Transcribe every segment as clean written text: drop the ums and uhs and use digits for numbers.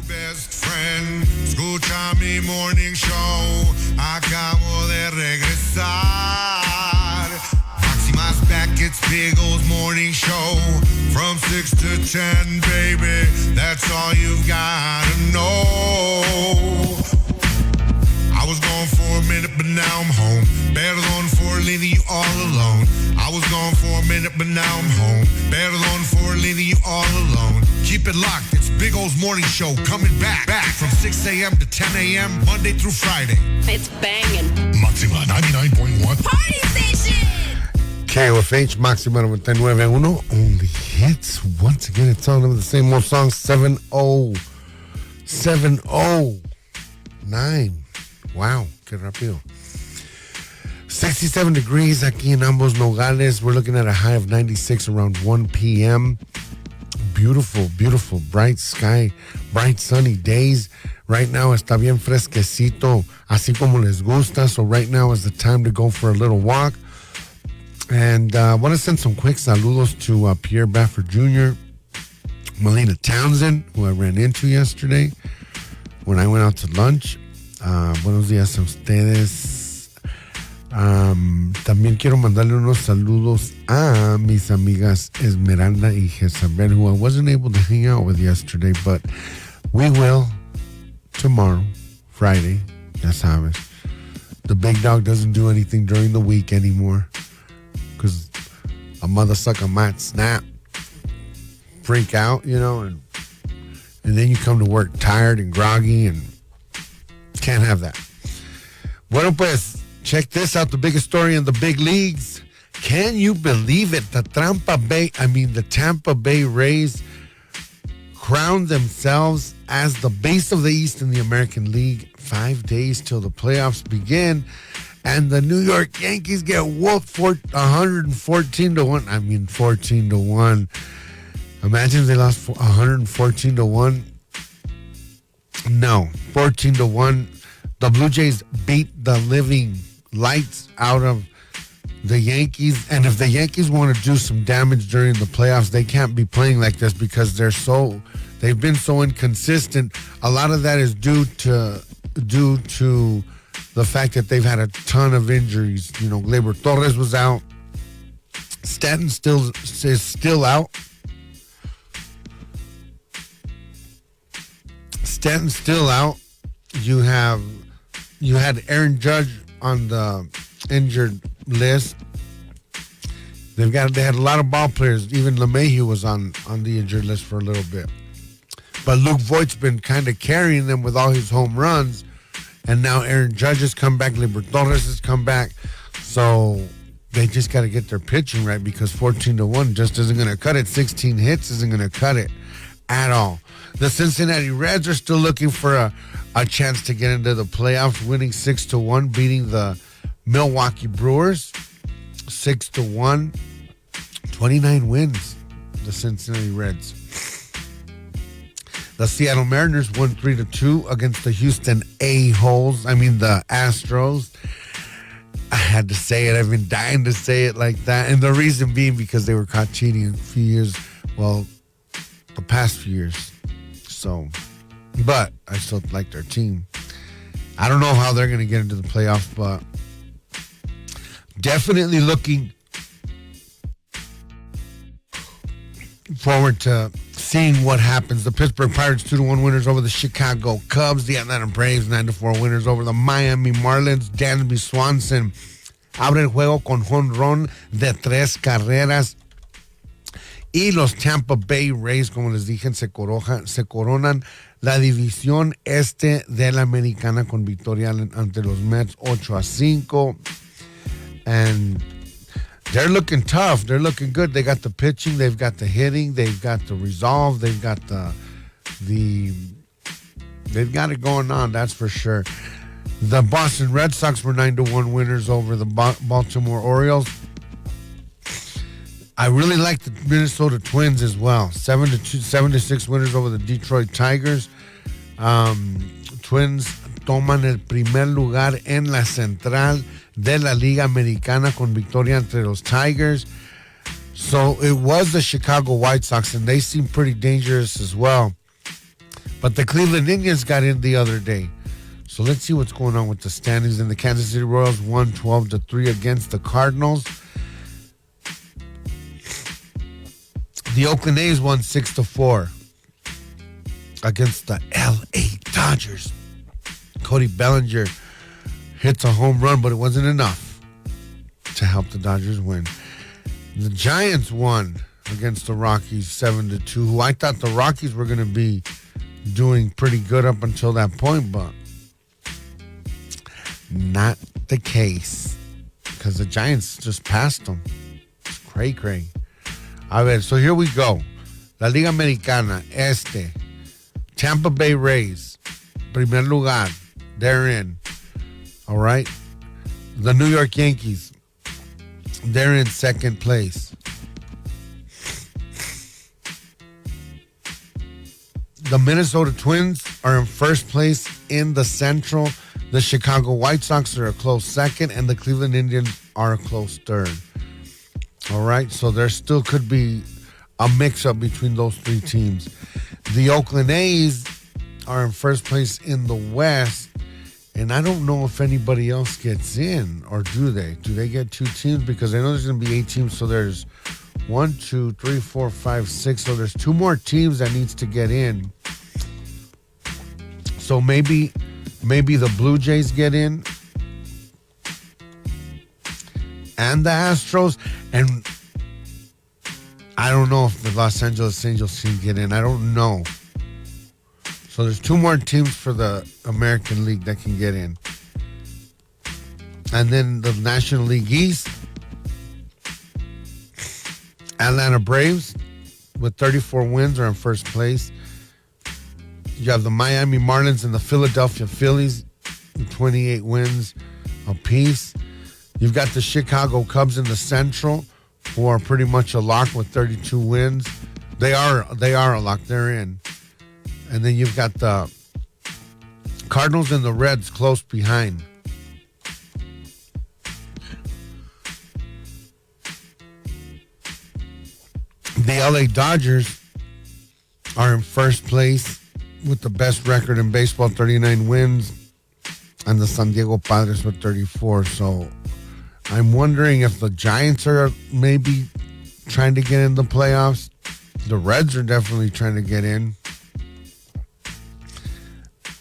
best friend. Escucha mi morning show. Acabo de regresar. Maxima's back, it's Big O's morning show. From 6 to 10, baby. That's all you've gotta know. I was gone for a minute, but now I'm home. Perdón for leaving you all alone. I was gone for a minute, but now I'm home. Perdón for leaving you all alone. Keep it locked, it's Big O's morning show coming back from 6 a.m. to 10 a.m. Monday through Friday. It's banging. Maxima 99.1. Party station! KOFH, Maxima 99.1. Only hits. Once again, it's all of the same old song. 709. Wow, qué rápido. 67 degrees aquí en ambos Nogales. We're looking at a high of 96 around 1 p.m. Beautiful, beautiful, bright sky, bright sunny days. Right now está bien fresquecito, así como les gusta. So right now is the time to go for a little walk. And I want to send some quick saludos to Pierre Baffert Jr., Melina Townsend, who I ran into yesterday when I went out to lunch. Buenos días a ustedes. También quiero mandarle unos saludos a mis amigas Esmeralda y Jezabel, who I wasn't able to hang out with yesterday, but we will tomorrow, Friday. Ya sabes. The big dog doesn't do anything during the week anymore because a mother sucker might snap, freak out, and then you come to work tired and groggy and can't have that. Bueno, pues, check this out. The biggest story in the big leagues. Can you believe it? The Tampa Bay Rays crowned themselves as the base of the East in the American League. 5 days till the playoffs begin. And the New York Yankees get whooped for 114 to 1. 14 to 1. Imagine if they lost 114 to 1. No, 14 to 1. The Blue Jays beat the living lights out of the Yankees. And if the Yankees want to do some damage during the playoffs, they can't be playing like this because they've been so inconsistent. A lot of that is due to the fact that they've had a ton of injuries. Gleyber Torres was out. Stanton is still out. Stanton's still out. You had Aaron Judge on the injured list. They had a lot of ball players. Even LeMahieu was on the injured list for a little bit. But Luke Voigt's been kind of carrying them with all his home runs. And now Aaron Judge has come back. Gleyber Torres has come back. So they just got to get their pitching right because 14 to 1 just isn't going to cut it. 16 hits isn't going to cut it at all. The Cincinnati Reds are still looking for a chance to get into the playoffs, winning 6 to 1, beating the Milwaukee Brewers 6 to 1. 29 wins, the Cincinnati Reds. The Seattle Mariners won 3 to 2 against the Houston the Astros. I had to say it. I've been dying to say it like that. And the reason being because they were caught cheating a few years, the past few years. So, but I still like their team. I don't know how they're going to get into the playoffs, but definitely looking forward to seeing what happens. The Pittsburgh Pirates 2-1 winners over the Chicago Cubs. The Atlanta Braves 9-4 winners over the Miami Marlins. Dansby Swanson abre el juego con jonrón de 3 carreras. Y los Tampa Bay Rays, como les dije, se coronan la división este de la Americana con victoria ante los Mets 8-5. And they're looking tough. They're looking good. They got the pitching. They've got the hitting. They've got the resolve. They've got they've got it going on, that's for sure. The Boston Red Sox were 9-1 winners over the Baltimore Orioles. I really like the Minnesota Twins as well. 7-6 winners over the Detroit Tigers. Twins toman el primer lugar en la central de la Liga Americana con victoria entre los Tigers. So it was the Chicago White Sox, and they seem pretty dangerous as well. But the Cleveland Indians got in the other day. So let's see what's going on with the standings. And the Kansas City Royals won 12-3 against the Cardinals. The Oakland A's won 6-4 against the LA Dodgers. Cody Bellinger hits a home run, but it wasn't enough to help the Dodgers win. The Giants won against the Rockies 7-2, who I thought the Rockies were going to be doing pretty good up until that point, but not the case because the Giants just passed them. It's cray-cray. A ver, so here we go. La Liga Americana, Tampa Bay Rays, primer lugar, they're in. All right. The New York Yankees, they're in second place. The Minnesota Twins are in first place in the Central. The Chicago White Sox are a close second, and the Cleveland Indians are a close third. All right, so there still could be a mix-up between those three teams. The Oakland A's are in first place in the West, and I don't know if anybody else gets in, or do they? Do they get two teams? Because I know there's going to be 8 teams, so there's 1, 2, 3, 4, 5, 6. So there's 2 more teams that needs to get in. So maybe the Blue Jays get in and the Astros, and I don't know if the Los Angeles Angels team get in. I don't know. So there's 2 more teams for the American League that can get in. And then the National League East, Atlanta Braves with 34 wins are in first place. You have the Miami Marlins and the Philadelphia Phillies with 28 wins apiece. You've got the Chicago Cubs in the Central, who are pretty much a lock with 32 wins. They are a lock. They're in. And then you've got the Cardinals and the Reds close behind. The LA Dodgers are in first place with the best record in baseball, 39 wins, and the San Diego Padres with 34. So I'm wondering if the Giants are maybe trying to get in the playoffs. The Reds are definitely trying to get in.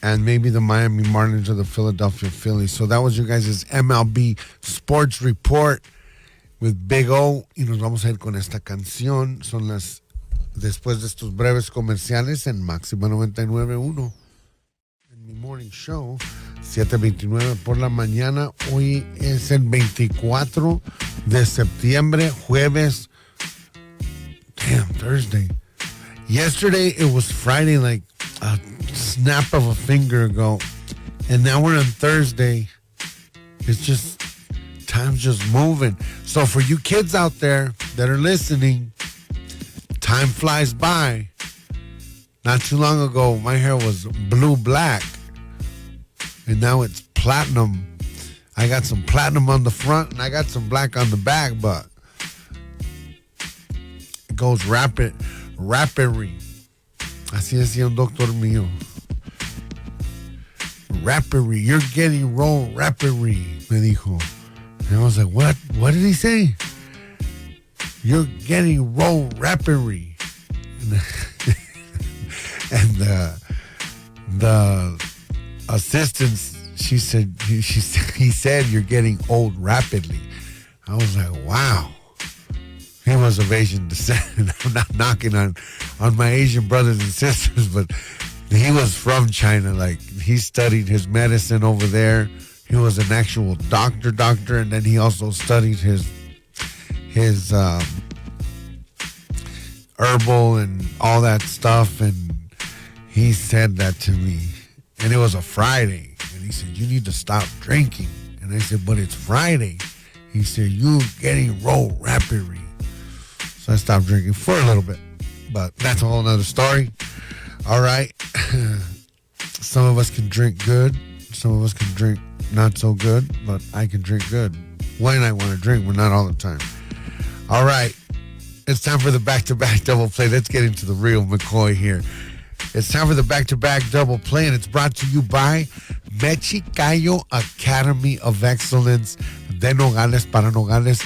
And maybe the Miami Marlins or the Philadelphia Phillies. So that was your guys' MLB Sports Report with Big O. Y nos vamos a ir con esta canción. Son las después de estos breves comerciales en Maxima 99.1. En mi morning show, 7:29 por la mañana. Hoy es el 24 de septiembre, jueves. Damn, Thursday. Yesterday it was Friday, like a snap of a finger ago. And now we're on Thursday. It's just, time's just moving. So for you kids out there that are listening, time flies by. Not too long ago, my hair was blue-black. And now it's platinum. I got some platinum on the front and I got some black on the back, but it goes rapidly. Así decía un doctor mío. Rapidly. You're getting roll rapidly, me dijo. And I was like, what? What did he say? You're getting roll rapidly. And the assistant, he said, you're getting old rapidly. I was like, wow. He was of Asian descent. I'm not knocking on my Asian brothers and sisters, but he was from China. Like, he studied his medicine over there. He was an actual doctor, and then he also studied his herbal and all that stuff, and he said that to me. And it was a Friday, and he said, you need to stop drinking. And I said, but it's Friday. He said, you're getting roll rapidly. So I stopped drinking for a little bit, but that's a whole nother story. All right. Some of us can drink good. Some of us can drink not so good, but I can drink good when I want to drink, but not all the time. All right. It's time for the back-to-back double play. Let's get into the real McCoy here. It's time for the back-to-back double play, and it's brought to you by Mexicayo Academy of Excellence de Nogales para Nogales.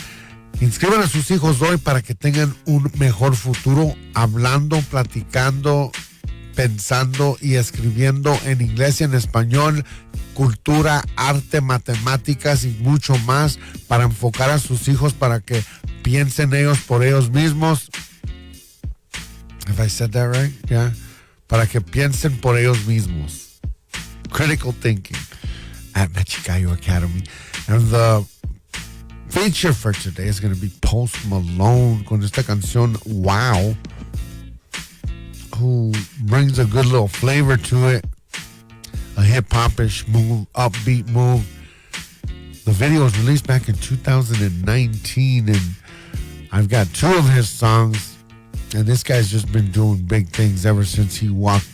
Inscriban a sus hijos hoy para que tengan un mejor futuro, hablando, platicando, pensando y escribiendo en inglés y en español, cultura, arte, matemáticas y mucho más, para enfocar a sus hijos para que piensen ellos por ellos mismos. Have I said that right? Yeah. Para que piensen por ellos mismos. Critical thinking at Mexicayo Academy. And the feature for today is going to be Post Malone con esta canción Wow, who brings a good little flavor to it. A hip-hop-ish move, upbeat move. The video was released back in 2019, and I've got two of his songs. And this guy's just been doing big things ever since he walked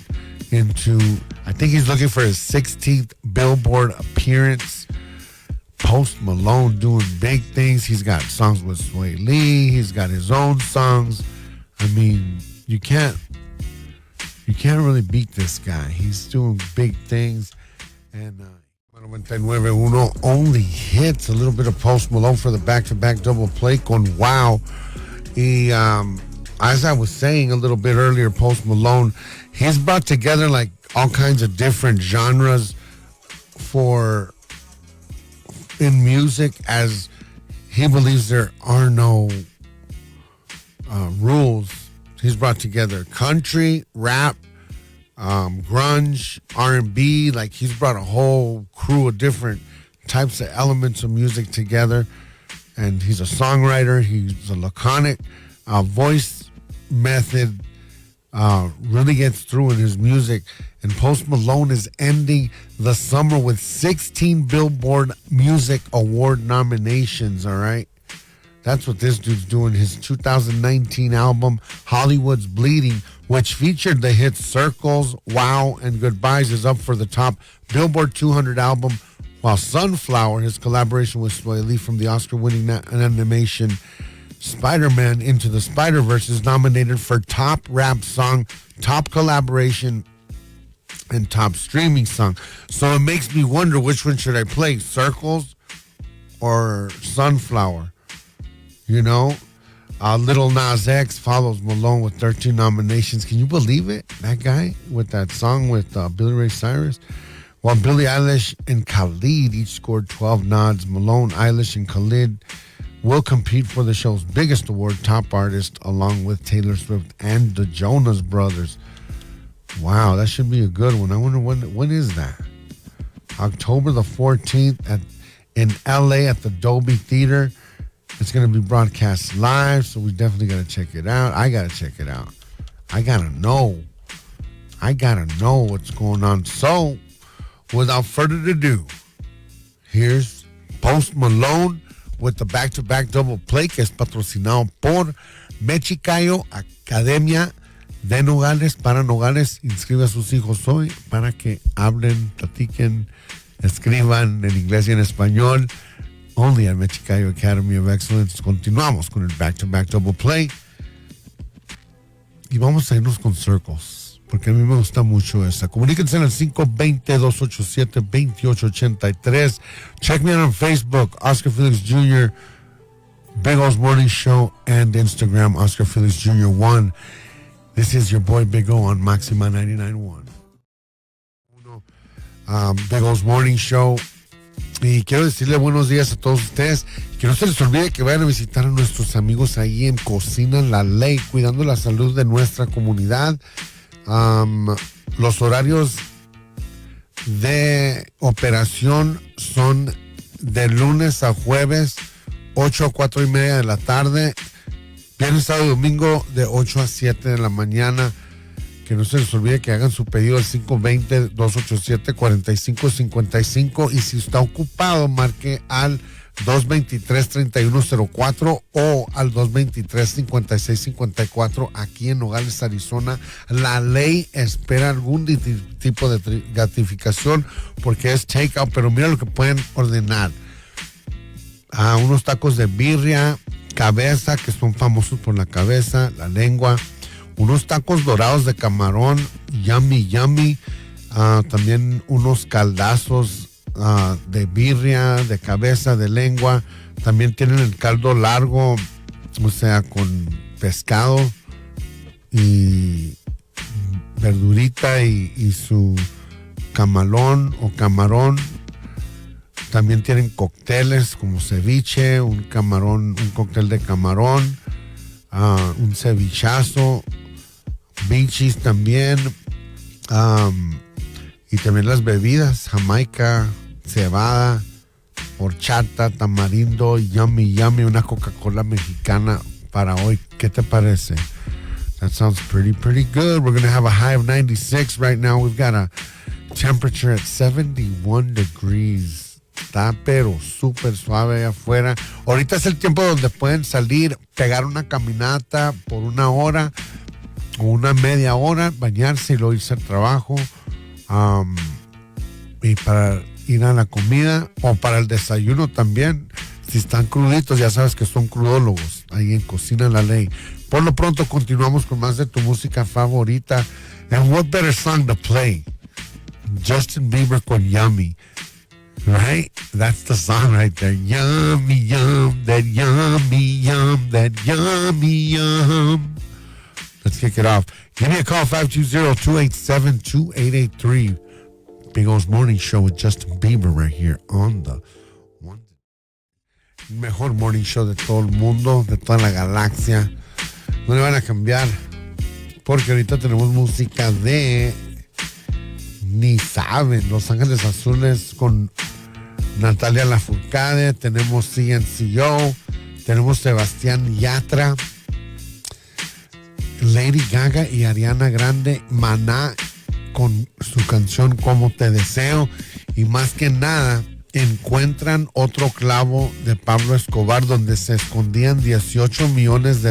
into, I think he's looking for his 16th Billboard appearance. Post Malone doing big things. He's got songs with Sway Lee. He's got his own songs. I mean, you can't really beat this guy. He's doing big things. And 99.1 only hits. A little bit of Post Malone for the back-to-back double play con Wow. As I was saying a little bit earlier, Post Malone, he's brought together like all kinds of different genres in music, as he believes there are no rules. He's brought together country, rap, grunge, R&B. Like, he's brought a whole crew of different types of elements of music together. And he's a songwriter. He's a laconic voice method really gets through in his music. And Post Malone is ending the summer with 16 Billboard Music Award nominations, all right? That's what this dude's doing. His 2019 album, Hollywood's Bleeding, which featured the hits Circles, Wow, and Goodbyes, is up for the top Billboard 200 album, while Sunflower, his collaboration with Sway Lee from the Oscar-winning animation Spider-Man Into the Spider-Verse, is nominated for top rap song, top collaboration, and top streaming song. So it makes me wonder, which one should I play, Circles or Sunflower? You know, Lil Nas X follows Malone with 13 nominations. Can you believe it? That guy with that song with Billy Ray Cyrus. While Billie Eilish and Khalid each scored 12 nods, Malone, Eilish, and Khalid will compete for the show's biggest award, Top Artist, along with Taylor Swift and the Jonas Brothers. Wow, that should be a good one. I wonder when is that? October the 14th in LA at the Dolby Theater. It's going to be broadcast live, so we definitely got to check it out. I got to check it out. I got to know what's going on. So, without further ado, here's Post Malone with the back-to-back double play, que es patrocinado por Mexicayo Academia de Nogales para Nogales. Inscribe a sus hijos hoy para que hablen, platiquen, escriban en inglés y en español. Only at Mexicayo Academy of Excellence. Continuamos con el back-to-back double play. Y vamos a irnos con Circles, porque a mí me gusta mucho esa. Comuníquense en el 520-287-2883. Check me out on Facebook, Oscar Felix Jr., Big O's Morning Show, and Instagram, Oscar Felix Jr. 1. This is your boy Big O on Maxima 99.1. Big O's Morning Show. Y quiero decirle buenos días a todos ustedes. Que no se les olvide que vayan a visitar a nuestros amigos ahí en Cocina La Ley, cuidando la salud de nuestra comunidad. Los horarios de operación son de lunes a jueves, 8 a 4 y media de la tarde. Viernes, sábado y domingo de 8 a 7 de la mañana. Que no se les olvide que hagan su pedido al 520-287-4555. Y si está ocupado, marque al 223-3104 o al 223-5654 aquí en Nogales, Arizona. La Ley espera algún tipo de gratificación porque es takeout, pero mira lo que pueden ordenar. Unos tacos de birria, cabeza, que son famosos por la cabeza, la lengua, unos tacos dorados de camarón yummy, yummy. También unos caldazos de birria, de cabeza, de lengua. También tienen el caldo largo, o sea, con pescado y verdurita y su camalón o camarón. También tienen cócteles como ceviche, un cóctel de camarón, un cevichazo, bichis también, y también las bebidas, jamaica, cebada, horchata, tamarindo, yummy, yummy, una Coca-Cola mexicana para hoy. ¿Qué te parece? That sounds pretty good. We're going to have a high of 96 right now. We've got a temperature at 71 degrees. Está pero súper suave allá afuera. Ahorita es el tiempo donde pueden salir, pegar una caminata por 1 hora o una media hora, bañarse y luego irse al trabajo. Y para ir a la comida o para el desayuno también. Si están cruditos, ya sabes que son crudólogos ahí en Cocina La Ley. Por lo pronto continuamos con más de tu música favorita. And what better song to play? Justin Bieber con Yummy. Right? That's the song right there. Yummy, yum, that yummy, yum, that yummy, yum. Let's kick it off. Give me a call, 520-287-2883. Big O's Morning Show with Justin Bieber right here on the one. Mejor morning show de todo el mundo, de toda la galaxia. No le van a cambiar, porque ahorita tenemos música de ni saben, Los Ángeles Azules con Natalia Lafourcade, tenemos CNCO, tenemos Sebastián Yatra, Lady Gaga y Ariana Grande, Maná con su canción Como Te Deseo, y más que nada encuentran otro clavo de Pablo Escobar donde se escondían $18 millones,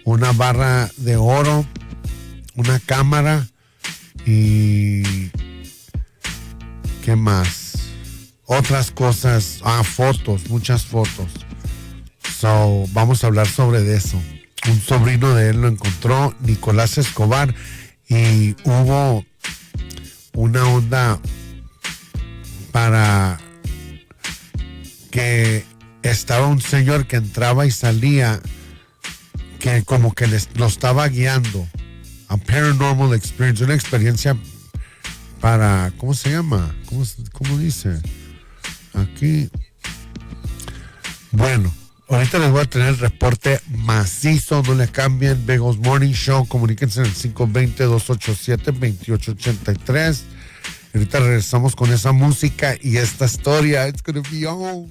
una barra de oro, una cámara y ¿qué más? Otras cosas, fotos, muchas fotos. So, vamos a hablar sobre eso. Un sobrino de él lo encontró, Nicolás Escobar, y hubo una onda para que estaba un señor que entraba y salía, que como que lo estaba guiando. A paranormal experience, una experiencia para, ¿cómo se llama? ¿Cómo dice? Aquí. Bueno, ahorita les voy a tener el reporte macizo, no le cambien. Big O's Morning Show, comuníquense en el 520-287-2883. Ahorita regresamos con esa música y esta historia. It's gonna be on.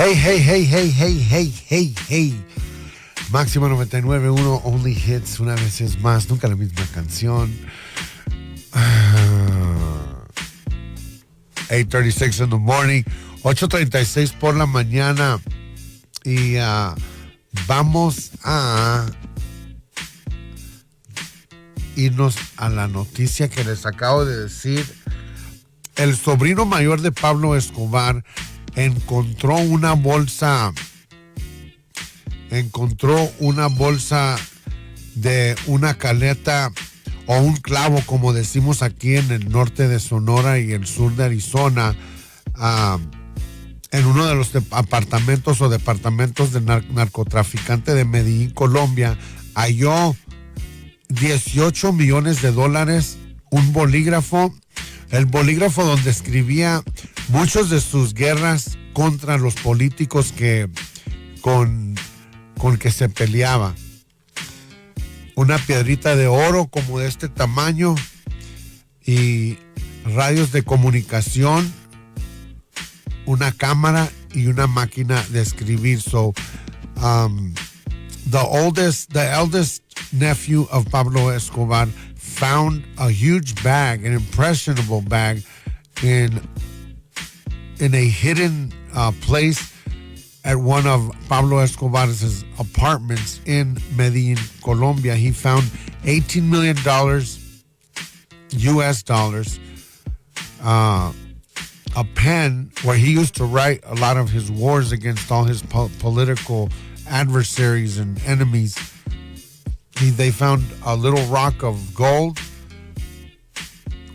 Hey. Máxima 99.1, Only Hits, una vez es más, nunca la misma canción. 8:36 in the morning, 8:36 por la mañana. Y vamos a irnos a la noticia que les acabo de decir. El sobrino mayor de Pablo Escobar encontró una bolsa de una caleta o un clavo, como decimos aquí en el norte de Sonora y el sur de Arizona, en uno de los apartamentos o departamentos del narcotraficante de Medellín, Colombia. Halló $18 millones, un bolígrafo, el bolígrafo donde escribía muchas de sus guerras contra los políticos con que se peleaba. Una piedrita de oro como de este tamaño y radios de comunicación, una cámara y una máquina de escribir. the eldest nephew of Pablo Escobar found a huge bag, an impressionable bag, in a hidden place at one of Pablo Escobar's apartments in Medellin, Colombia. He found $18 million US dollars, a pen where he used to write a lot of his wars against all his political adversaries and enemies. They found a little rock of gold,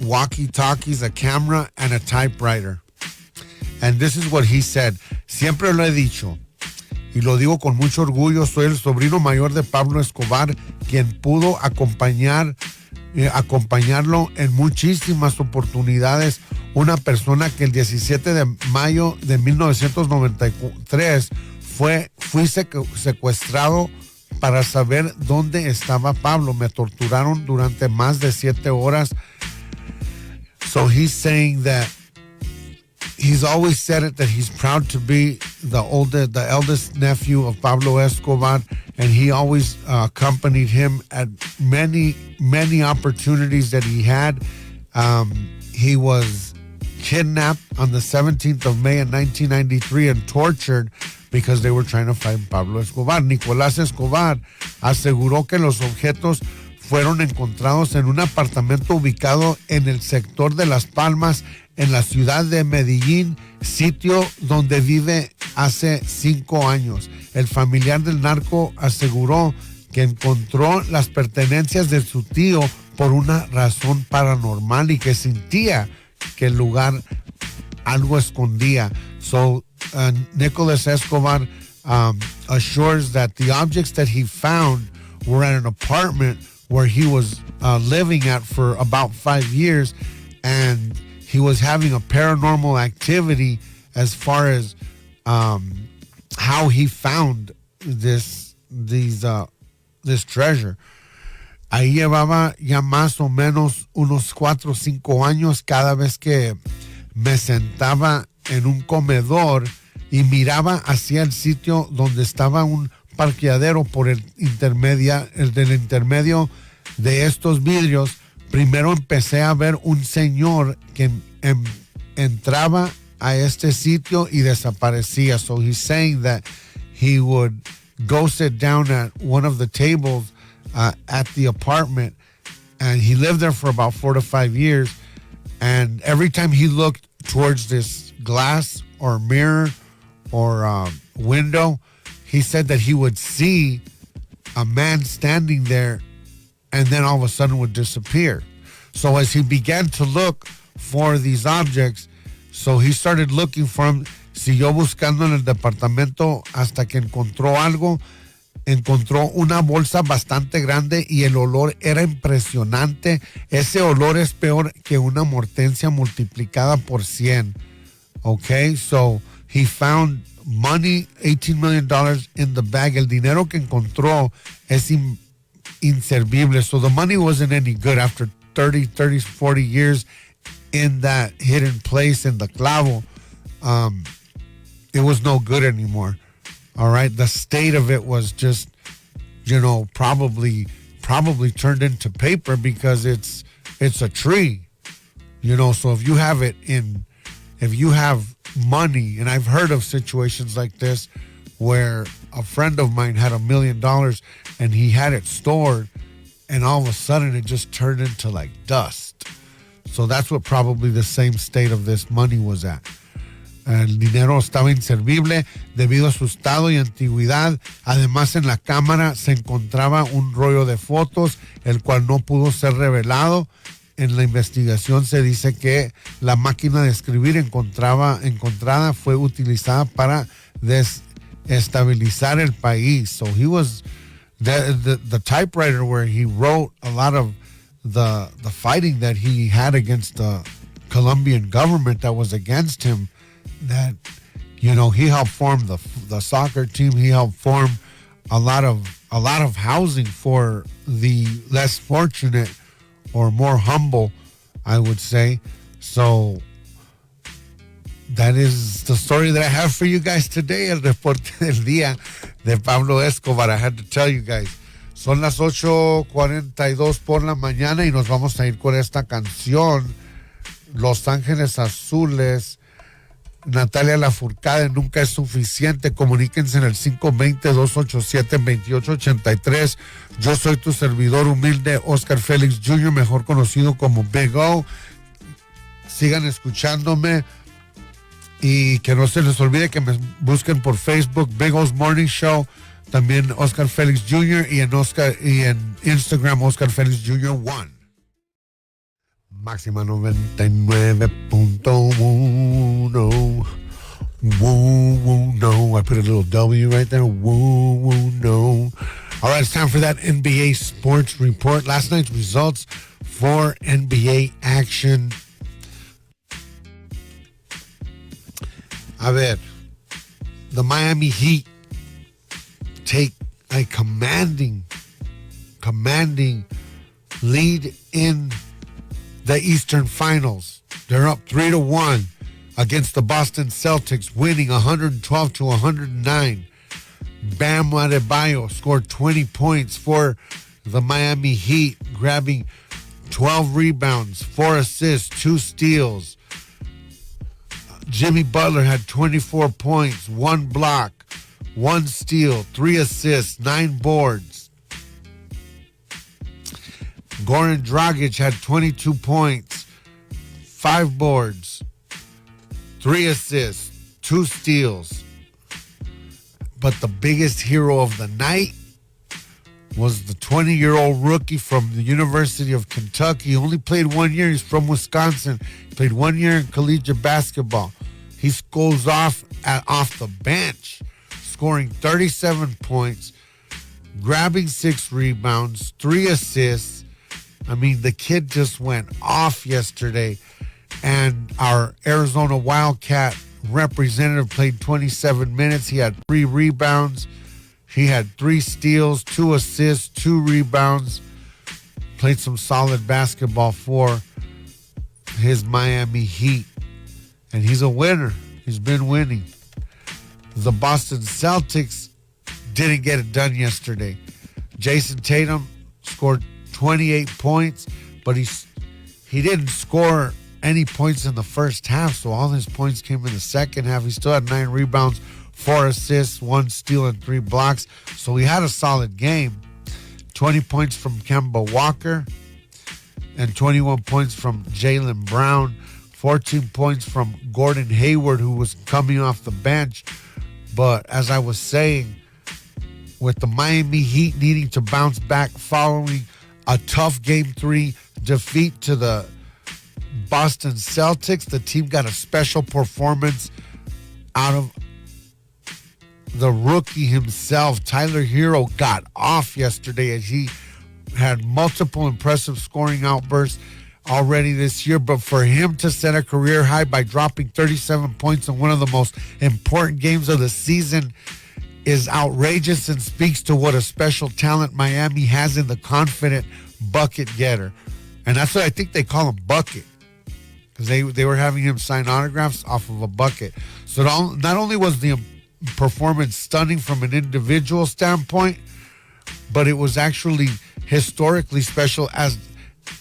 walkie-talkies, a camera, and a typewriter. And this is what he said. Siempre lo he dicho, y lo digo con mucho orgullo, soy el sobrino mayor de Pablo Escobar, quien pudo acompañarlo en muchísimas oportunidades. Una persona que el 17 de mayo de 1993 fui secuestrado para saber dónde estaba Pablo. Me torturaron durante más de 7 horas. So he's saying that he's always said it, that he's proud to be the eldest nephew of Pablo Escobar, and he always accompanied him at many opportunities that he had. He was kidnapped on the 17th of May in 1993 and tortured because they were trying to find Pablo Escobar. Nicolás Escobar aseguró que los objetos fueron encontrados en un apartamento ubicado en el sector de Las Palmas, en la ciudad de Medellín, sitio donde vive hace 5 años. El familiar del narco aseguró que encontró las pertenencias de su tío por una razón paranormal y que sentía que el lugar algo escondía. So Nicolás Escobar assures that the objects that he found were at an apartment where he was living at for about 5 years, and he was having a paranormal activity as far as how he found this treasure. Ahí llevaba ya más o menos unos 4 o 5 años. Cada vez que me sentaba en un comedor y miraba hacia el sitio donde estaba un parqueadero por el del intermedio de estos vidrios, primero empecé a ver un señor que entraba a este sitio y desaparecía. So he's saying that he would go sit down at one of the tables at the apartment, and he lived there for about 4 to 5 years. And every time he looked towards this glass or mirror or window, he said that he would see a man standing there, and then all of a sudden would disappear. So as he began to look for these objects, so he started looking for them. Siguió buscando en el departamento hasta que encontró algo. Encontró una bolsa bastante grande y el olor era impresionante. Ese olor es peor que una mortencia multiplicada por 100. Okay, so he found money, $18 million in the bag. El dinero que encontró es inservible. So the money wasn't any good after 40 years in that hidden place in the clavo. It was no good anymore. All right. The state of it was just, probably turned into paper because it's a tree, so if you have money, and I've heard of situations like this where a friend of mine had $1 million and he had it stored, and all of a sudden it just turned into like dust. So that's what probably the same state of this money was at. El dinero estaba inservible debido a su estado y antigüedad. Además, en la cámara se encontraba un rollo de fotos, el cual no pudo ser revelado. En la investigación se dice que la máquina de escribir encontrada fue utilizada para desestabilizar el país. So he was the typewriter where he wrote a lot of the fighting that he had against the Colombian government that was against him. That he helped form the soccer team. He helped form a lot of housing for the less fortunate or more humble, I would say. So that is the story that I have for you guys today, el reporte del día de Pablo Escobar. I had to tell you guys. Son las 8:42 por la mañana y nos vamos a ir con esta canción. Los Ángeles Azules, Natalia Lafourcade, Nunca es Suficiente. Comuníquense en el 520-287-2883. Yo soy tu servidor humilde, Oscar Félix Jr., mejor conocido como Big O. Sigan escuchándome y que no se les olvide que me busquen por Facebook, Big O's Morning Show, también Oscar Félix Jr. y en Instagram, Oscar Félix Jr. 1. Maxima 99.1. Woo, woo, no. I put a little W right there. Woo, woo, no. All right, it's time for that NBA sports report. Last night's results for NBA action. A ver, the Miami Heat take a commanding lead in the Eastern Finals. They're up 3-1 against the Boston Celtics, winning 112-109. Bam Adebayo scored 20 points for the Miami Heat, grabbing 12 rebounds, 4 assists, 2 steals. Jimmy Butler had 24 points, 1 block, 1 steal, 3 assists, 9 boards. Goran Dragic had 22 points, 5 boards, 3 assists, 2 steals. But the biggest hero of the night was the 20-year-old rookie from the University of Kentucky. He only played 1 year. He's from Wisconsin. He played 1 year in collegiate basketball. He goes off the bench, scoring 37 points, grabbing 6 rebounds, 3 assists. I mean, the kid just went off yesterday. And our Arizona Wildcat representative played 27 minutes. He had 3 rebounds. He had 3 steals, 2 assists, 2 rebounds. Played some solid basketball for his Miami Heat. And he's a winner. He's been winning. The Boston Celtics didn't get it done yesterday. Jason Tatum scored 28 points, but he didn't score any points in the first half, so all his points came in the second half. He still had 9 rebounds, 4 assists, 1 steal, and 3 blocks. So he had a solid game. 20 points from Kemba Walker and 21 points from Jaylen Brown. 14 points from Gordon Hayward, who was coming off the bench. But as I was saying, with the Miami Heat needing to bounce back following a tough Game 3 defeat to the Boston Celtics, the team got a special performance out of the rookie himself. Tyler Hero got off yesterday as he had multiple impressive scoring outbursts already this year. But for him to set a career high by dropping 37 points in one of the most important games of the season is outrageous and speaks to what a special talent Miami has in the confident bucket getter. And that's what I think they call him, Bucket, because they were having him sign autographs off of a bucket. So not only was the performance stunning from an individual standpoint, but it was actually historically special as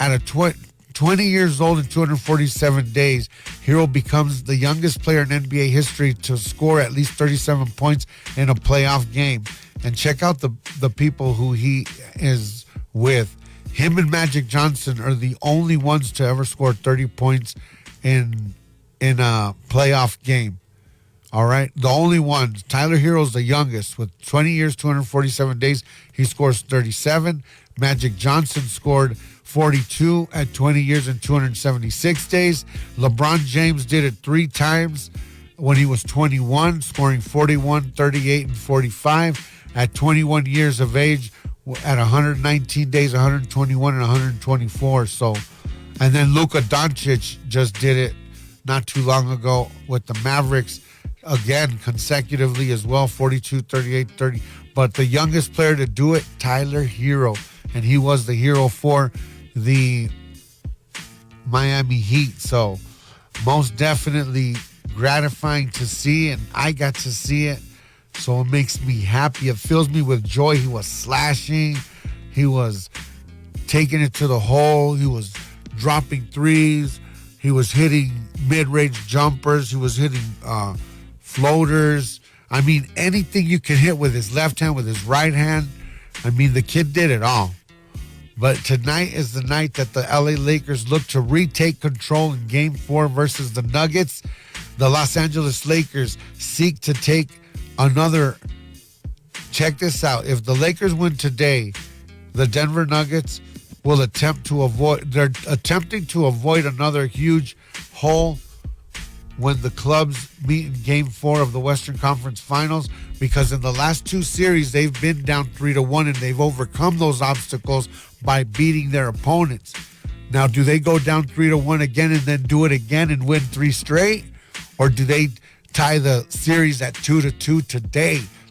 at a 20 years old and 247 days, Hero becomes the youngest player in NBA history to score at least 37 points in a playoff game. And check out the people who he is with. Him and Magic Johnson are the only ones to ever score 30 points in a playoff game. All right? The only ones. Tyler Hero's the youngest with 20 years, 247 days. He scores 37. Magic Johnson scored 42 at 20 years and 276 days. LeBron James did it 3 times when he was 21, scoring 41, 38, and 45. At 21 years of age, at 119 days, 121 and 124. So, and then Luka Doncic just did it not too long ago with the Mavericks, again consecutively as well, 42, 38, 30. But the youngest player to do it, Tyler Hero, and he was the hero for the Miami Heat. So most definitely gratifying to see, and I got to see it. So it makes me happy. It fills me with joy. He was slashing. He was taking it to the hole. He was dropping threes. He was hitting mid-range jumpers. He was hitting floaters. I mean, anything you can hit with his left hand, with his right hand. I mean, the kid did it all. But tonight is the night that the LA Lakers look to retake control in Game 4 versus the Nuggets. The Los Angeles Lakers seek to take another. Check this out. If the Lakers win today, the Denver Nuggets will they're attempting to avoid another huge hole when the clubs meet in Game 4 of the Western Conference Finals, because in the last two series, they've been down 3-1 and they've overcome those obstacles by beating their opponents. Now, do they go down 3-1 again and then do it again and win 3 straight? Or do they tie the series at 2-2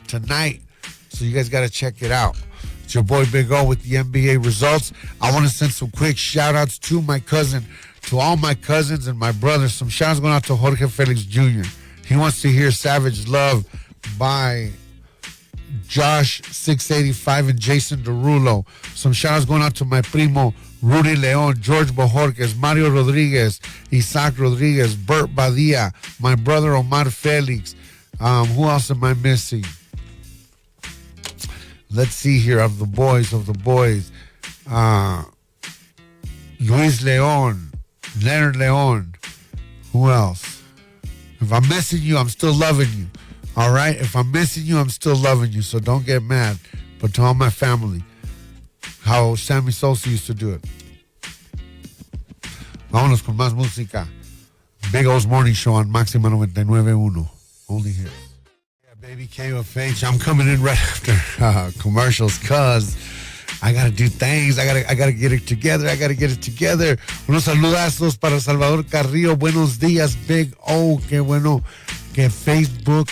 tonight? So you guys got to check it out. It's your boy Big O with the NBA results. I want to send some quick shout outs to my cousin, to all my cousins and my brothers. Some shout outs going out to Jorge Felix Jr. He wants to hear Savage Love by Josh 685 and Jason Derulo. Some shout outs going out to my primo Rudy Leon, George Bojorquez, Mario Rodriguez, Isaac Rodriguez, Bert Badia, my brother Omar Felix. Who else am I missing? Let's see here, of the boys. Luis Leon, Leonard Leon. Who else? If I'm missing you, I'm still loving you. All right? If I'm missing you, I'm still loving you. So don't get mad. But to all my family, how Sammy Sosa used to do it. Vámonos con más música. Big O's Morning Show on Maxima 99.1. Only here. Baby KFH, I'm coming in right after commercials, cause I gotta do things. I gotta get it together. Unos saludazos para Salvador Carrillo. Buenos días, Big O. Qué bueno que Facebook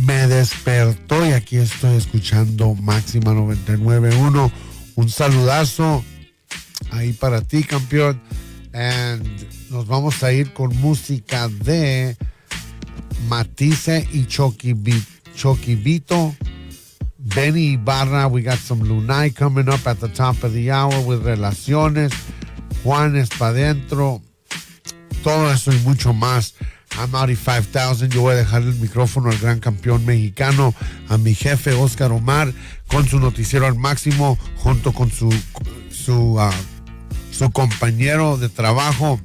me despertó y aquí estoy escuchando Máxima 99.1. Un saludazo ahí para ti, campeón. And nos vamos a ir con música de Matisse y Choquibito, Benny Ibarra. We got some Lunay coming up at the top of the hour with Relaciones, Juanes pa' dentro, todo eso y mucho más. I'm Audi 5000. Yo voy a dejar el micrófono al gran campeón mexicano, a mi jefe Oscar Omar, con su noticiero al máximo, junto con su compañero de trabajo,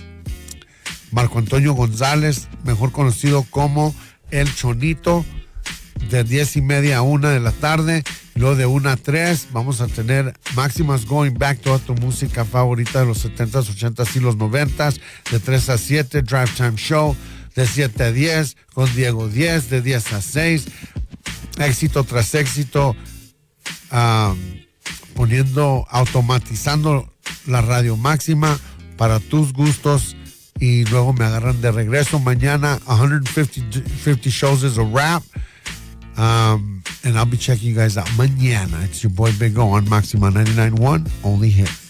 Marco Antonio González, mejor conocido como El Chonito, de 10:30 a 1 de la tarde. Y luego de 1 a 3 vamos a tener Máximas Going Back, toda tu música favorita de los 70s, 80s y los 90s. De 3 a 7, Drive Time Show. De 7 a 10, con Diego 10. De 10 a 6, éxito tras éxito, automatizando la radio Máxima para tus gustos. Y luego me agarran de regreso mañana. 150 shows is a wrap. And I'll be checking you guys out mañana. It's your boy Big O on Maxima 99.1, only hits.